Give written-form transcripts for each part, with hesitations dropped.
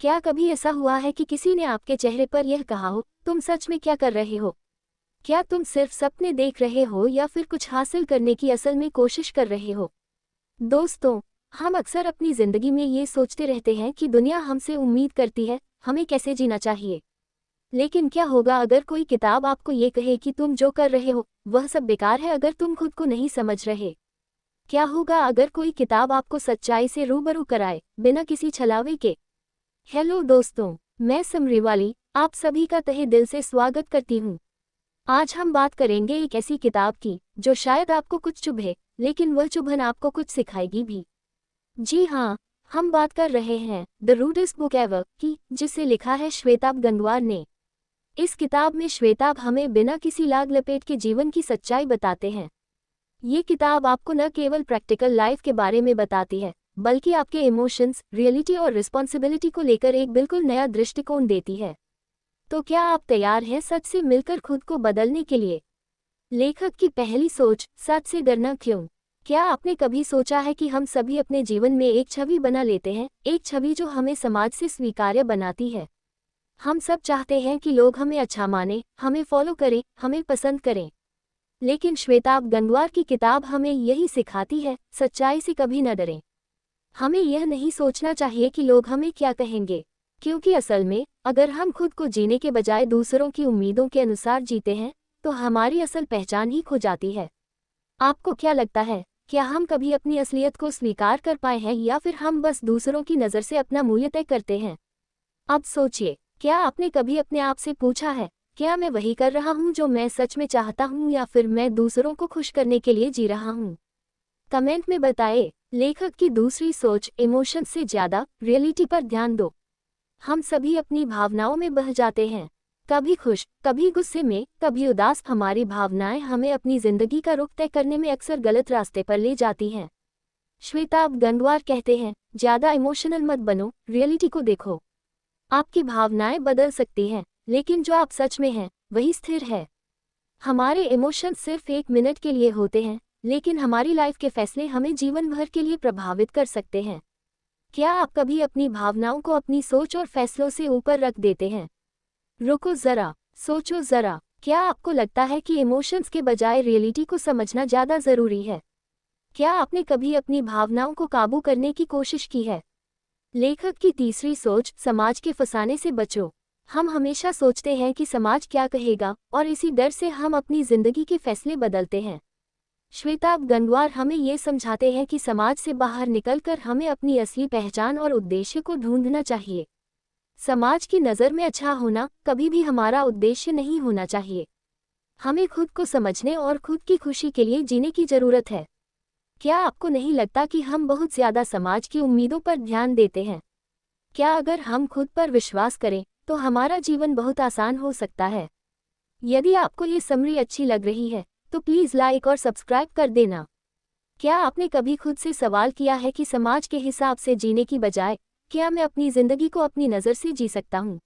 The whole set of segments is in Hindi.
क्या कभी ऐसा हुआ है कि किसी ने आपके चेहरे पर यह कहा हो, तुम सच में क्या कर रहे हो? क्या तुम सिर्फ सपने देख रहे हो या फिर कुछ हासिल करने की असल में कोशिश कर रहे हो? दोस्तों, हम अक्सर अपनी जिंदगी में ये सोचते रहते हैं कि दुनिया हमसे उम्मीद करती है, हमें कैसे जीना चाहिए। लेकिन क्या होगा अगर कोई किताब आपको ये कहे कि तुम जो कर रहे हो, वह सब बेकार है अगर तुम खुद को नहीं समझ रहे? क्या होगा अगर कोई किताब आपको सच्चाई से रूबरू कराए, बिना किसी छलावे के? हेलो दोस्तों, मैं समरीवाली आप सभी का तहे दिल से स्वागत करती हूँ। आज हम बात करेंगे एक ऐसी किताब की जो शायद आपको कुछ चुभे, लेकिन वह चुभन आपको कुछ सिखाएगी भी। जी हाँ, हम बात कर रहे हैं द रूडेस्ट बुक एवर की, जिसे लिखा है श्वेताब गंगवार ने। इस किताब में श्वेताब हमें बिना किसी लाग लपेट के जीवन की सच्चाई बताते हैं। ये किताब आपको न केवल प्रैक्टिकल लाइफ के बारे में बताती है, बल्कि आपके इमोशंस, रियलिटी और रिस्पॉन्सिबिलिटी को लेकर एक बिल्कुल नया दृष्टिकोण देती है। तो क्या आप तैयार हैं सच से मिलकर खुद को बदलने के लिए? लेखक की पहली सोच, सच से डरना क्यों? क्या आपने कभी सोचा है कि हम सभी अपने जीवन में एक छवि बना लेते हैं, एक छवि जो हमें समाज से स्वीकार्य बनाती है। हम सब चाहते हैं कि लोग हमें अच्छा माने, हमें फॉलो करें, हमें पसंद करें। लेकिन श्वेताब गंगवार की किताब हमें यही सिखाती है, सच्चाई से कभी न डरें। हमें यह नहीं सोचना चाहिए कि लोग हमें क्या कहेंगे, क्योंकि असल में अगर हम खुद को जीने के बजाय दूसरों की उम्मीदों के अनुसार जीते हैं, तो हमारी असल पहचान ही खो जाती है। आपको क्या लगता है, क्या हम कभी अपनी असलियत को स्वीकार कर पाए हैं या फिर हम बस दूसरों की नज़र से अपना मूल्य तय करते हैं? अब सोचिए, क्या आपने कभी अपने आप से पूछा है, क्या मैं वही कर रहा हूँ जो मैं सच में चाहता हूँ या फिर मैं दूसरों को खुश करने के लिए जी रहा हूँ? कमेंट में बताएं। लेखक की दूसरी सोच, इमोशन से ज़्यादा रियलिटी पर ध्यान दो। हम सभी अपनी भावनाओं में बह जाते हैं, कभी खुश, कभी गुस्से में, कभी उदास। हमारी भावनाएं हमें अपनी जिंदगी का रुख तय करने में अक्सर गलत रास्ते पर ले जाती हैं। श्वेताब गंगवार कहते हैं, ज़्यादा इमोशनल मत बनो, रियलिटी को देखो। आपकी भावनाएं बदल सकती हैं, लेकिन जो आप सच में हैं, वही स्थिर है। हमारे इमोशन सिर्फ एक मिनट के लिए होते हैं, लेकिन हमारी लाइफ के फैसले हमें जीवन भर के लिए प्रभावित कर सकते हैं। क्या आप कभी अपनी भावनाओं को अपनी सोच और फैसलों से ऊपर रख देते हैं? रुको जरा, सोचो जरा, क्या आपको लगता है कि इमोशंस के बजाय रियलिटी को समझना ज़्यादा ज़रूरी है? क्या आपने कभी अपनी भावनाओं को काबू करने की कोशिश की है? लेखक की तीसरी सोच, समाज के फंसाने से बचो। हम हमेशा सोचते हैं कि समाज क्या कहेगा, और इसी डर से हम अपनी जिंदगी के फैसले बदलते हैं। श्वेताब गंगवार हमें ये समझाते हैं कि समाज से बाहर निकलकर हमें अपनी असली पहचान और उद्देश्य को ढूंढना चाहिए। समाज की नज़र में अच्छा होना कभी भी हमारा उद्देश्य नहीं होना चाहिए। हमें खुद को समझने और खुद की खुशी के लिए जीने की ज़रूरत है। क्या आपको नहीं लगता कि हम बहुत ज़्यादा समाज की उम्मीदों पर ध्यान देते हैं? क्या अगर हम खुद पर विश्वास करें, तो हमारा जीवन बहुत आसान हो सकता है? यदि आपको ये समरी अच्छी लग रही है, तो प्लीज़ लाइक और सब्सक्राइब कर देना। क्या आपने कभी खुद से सवाल किया है कि समाज के हिसाब से जीने की बजाय क्या मैं अपनी ज़िंदगी को अपनी नज़र से जी सकता हूँ?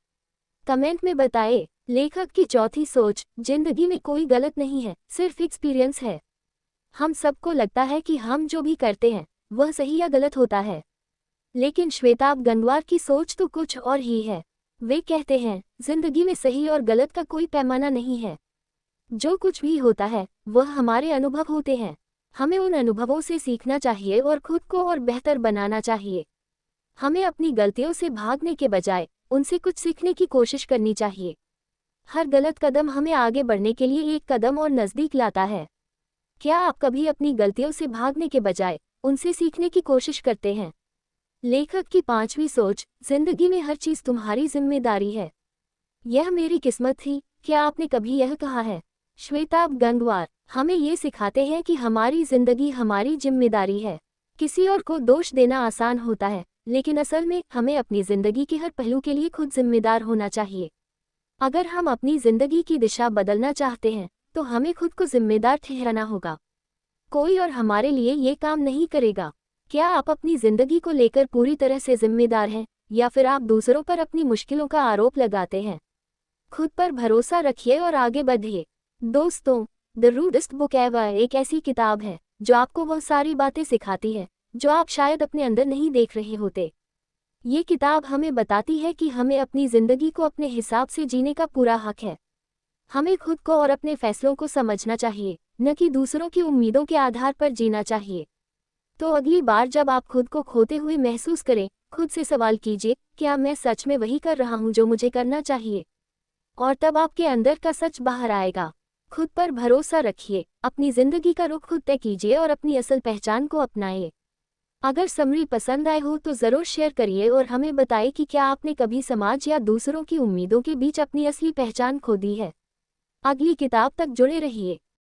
कमेंट में बताएं। लेखक की चौथी सोच, जिंदगी में कोई गलत नहीं है, सिर्फ एक्सपीरियंस है। हम सबको लगता है कि हम जो भी करते हैं, वह सही या गलत होता है। लेकिन श्वेताब गंगवार की सोच तो कुछ और ही है। वे कहते हैं, जिंदगी में सही और गलत का कोई पैमाना नहीं है। जो कुछ भी होता है, वह हमारे अनुभव होते हैं। हमें उन अनुभवों से सीखना चाहिए और खुद को और बेहतर बनाना चाहिए। हमें अपनी गलतियों से भागने के बजाय उनसे कुछ सीखने की कोशिश करनी चाहिए। हर गलत कदम हमें आगे बढ़ने के लिए एक कदम और नज़दीक लाता है। क्या आप कभी अपनी गलतियों से भागने के बजाय उनसे सीखने की कोशिश करते हैं? लेखक की पांचवी सोच, जिंदगी में हर चीज़ तुम्हारी जिम्मेदारी है। यह मेरी किस्मत थी, क्या आपने कभी यह कहा है? श्वेताब गंगवार हमें ये सिखाते हैं कि हमारी जिंदगी हमारी जिम्मेदारी है। किसी और को दोष देना आसान होता है, लेकिन असल में हमें अपनी जिंदगी के हर पहलू के लिए खुद जिम्मेदार होना चाहिए। अगर हम अपनी जिंदगी की दिशा बदलना चाहते हैं, तो हमें खुद को जिम्मेदार ठहराना होगा। कोई और हमारे लिए ये काम नहीं करेगा। क्या आप अपनी जिंदगी को लेकर पूरी तरह से जिम्मेदार हैं, या फिर आप दूसरों पर अपनी मुश्किलों का आरोप लगाते हैं? खुद पर भरोसा रखिए और आगे बढ़िए। दोस्तों, द रूडेस्ट बुक एवर एक ऐसी किताब है जो आपको वह सारी बातें सिखाती है जो आप शायद अपने अंदर नहीं देख रहे होते। ये किताब हमें बताती है कि हमें अपनी ज़िंदगी को अपने हिसाब से जीने का पूरा हक है। हमें खुद को और अपने फैसलों को समझना चाहिए, न कि दूसरों की उम्मीदों के आधार पर जीना चाहिए। तो अगली बार जब आप खुद को खोते हुए महसूस करें, खुद से सवाल कीजिए, क्या मैं सच में वही कर रहा हूँ जो मुझे करना चाहिए? और तब आपके अंदर का सच बाहर आएगा। खुद पर भरोसा रखिए, अपनी ज़िंदगी का रुख खुद तय कीजिए और अपनी असल पहचान को अपनाइए। अगर समरी पसंद आए हो तो ज़रूर शेयर करिए और हमें बताइए कि क्या आपने कभी समाज या दूसरों की उम्मीदों के बीच अपनी असली पहचान खो दी है। अगली किताब तक जुड़े रहिए।